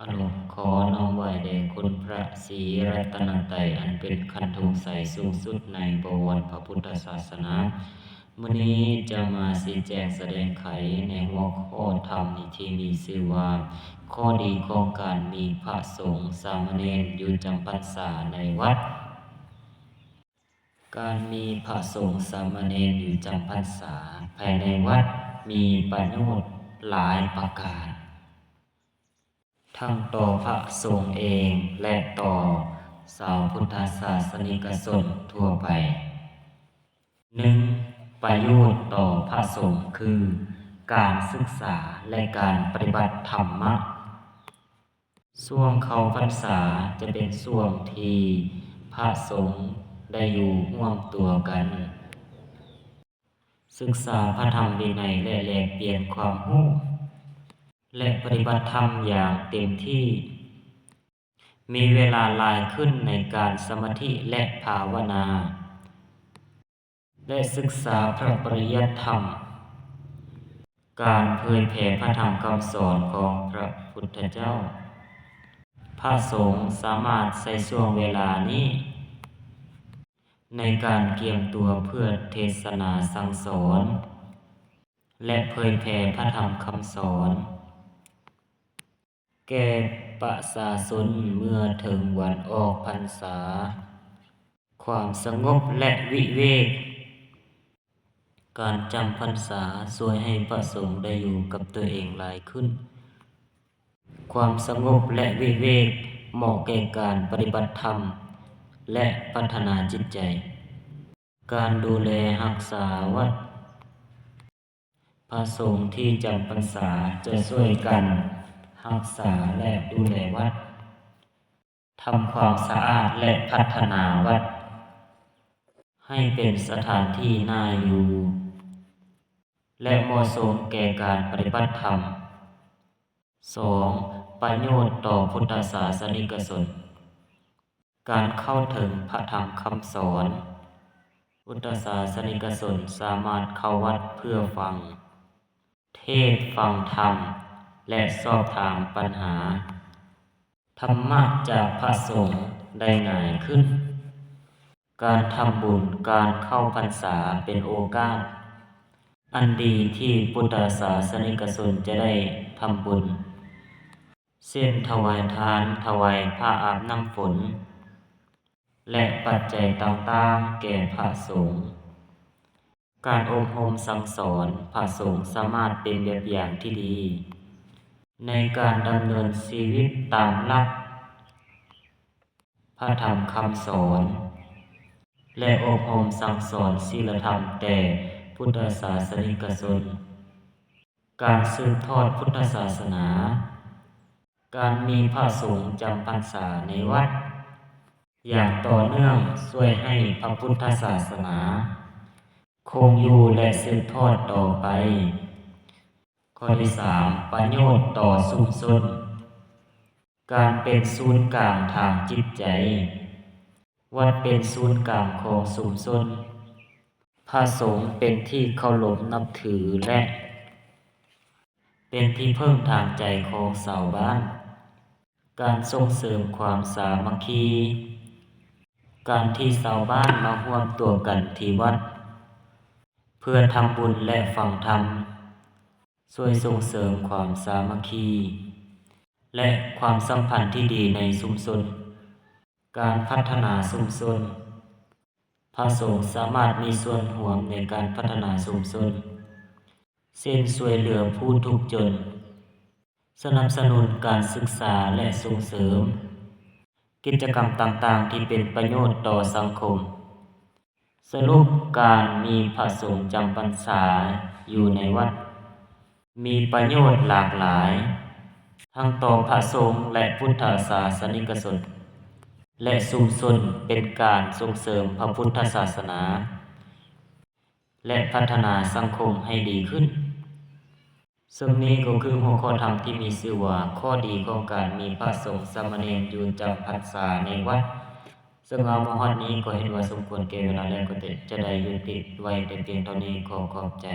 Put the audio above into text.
อนุขอน้อมไหว้แด่คุณพระศรีรัตนตรัยอันเป็นคันธงใสสูงสุดในบวรพระพุทธศาสนามื้อนี้จะมาชี้แจงแสดงไขในหัวข้อธรรมที่มีชื่อว่าข้อดีของการมีพระสงฆ์สามเณรอยู่จำพรรษาในวัดการมีพระสงฆ์สามเณรอยู่จำพรรษาภายในวัดมีประโยชน์หลายประการทั้งต่อพระสงฆ์เองและต่อชาวพุทธศาสนิกชนทั่วไป 1. ประโยชน์ต่อพระสงฆ์คือการศึกษาและการปฏิบัติธรรมะช่วงเข้าพรรษาจะเป็นช่วงที่พระสงฆ์ได้อยู่ร่วมตัวกัน ศึกษาพระธรรมวินัยและแลกเปลี่ยนความรู้และปฏิบัติธรรมอย่างเต็มที่ มีเวลาหลายขึ้นในการสมาธิและภาวนาและศึกษาพระปริยัติธรรม การเผยแผ่พระธรรมคำสอนของพระพุทธเจ้า พระสงฆ์สามารถใช้ช่วงเวลานี้ในการเตรียมตัวเพื่อเทศนาสั่งสอนและเผยแผ่พระธรรมคำสอนแก่ประชาชนเมื่อถึงวันออกพรรษาความสงบและวิเวกการจำพรรษาช่วยให้พระสงฆ์ได้อยู่กับตัวเองหลายขึ้นความสงบและวิเวกเหมาะแก่การปฏิบัติธรรมและพัฒนาจิตใจการดูแลรักษาวัดพระสงฆ์ที่จำพรรษาจะช่วยกันรักษาและดูแลวัดทำความสะอาดและพัฒนาวัดให้เป็นสถานที่น่าอยู่และเหมาะสมแก่การปฏิบัติธรรม 2. ประโยชน์ต่อพุทธศาสนิกชนการเข้าถึงพระธรรมคำสอนพุทธศาสนิกชนสามารถเข้าวัดเพื่อฟังเทศน์ฟังธรรมและสอบถามปัญหาธรรมะจากพระสงฆ์ได้ง่ายขึ้นการทำบุญการเข้าพรรษาเป็นโอกาสอันดีที่พุทธศาสนิกชนจะได้ทำบุญเช่นถวายทานถวายผ้าอาบน้ำฝนและปัจจัยต่างๆแก่พระสงฆ์การอบรมสั่งสอนพระสงฆ์สามารถเป็นแบบอย่างที่ดีในการดำเนินชีวิตตามหลักพระธรรมคำสอนและอบรมสั่งสอนศีลธรรมแต่พุทธศาสนิกชนการสืบทอดพุทธศาสนาการมีพระสงฆ์จำพรรษาในวัดอย่างต่อเนื่องช่วยให้พระพุทธศาสนาคงอยู่และสืบทอดต่อไปข้อที่ 3. ประโยชน์ต่อชุมชนการเป็นศูนย์กลางทางจิตใจวัดเป็นศูนย์กลางของชุมชนพระสงฆ์เป็นที่เคารพนับถือและเป็นที่พึ่งทางใจของชาวบ้านการส่งเสริมความสามัคคีการที่ชาวบ้านมาร่วมตัวกันที่วัดเพื่อทำบุญและฟังธรรมช่วยส่งเสริมความสามัคคีและความสัมพันธ์ที่ดีในชุมชนการพัฒนาชุมชนพระสงฆ์สามารถมีส่วนร่วมในการพัฒนาชุมชนเช่นช่วยเหลือผู้ทุกข์จนสนับสนุนการศึกษาและส่งเสริมกิจกรรมต่างๆที่เป็นประโยชน์ต่อสังคมสรุปการมีพระสงฆ์จำพรรษาอยู่ในวัดมีประโยชน์หลากหลายทั้งต่อพระสงฆ์และพุทธศาสนิกชนและชุมชนเป็นการส่งเสริมพระพุทธศาสนาและพัฒนาสังคมให้ดีขึ้นซึ่งนี้ก็คือหัวข้อธรรมที่มีชื่อว่าข้อดีของการมีพระสงฆ์สามเณรอยู่จำพรรษาในวัดซึ่งเอามาฮอดนี้ก็เห็นว่าสมควรแก่เวลาแล้วก็จะได้ยุติไว้แต่เพียงเท่านี้ขอขอบใจ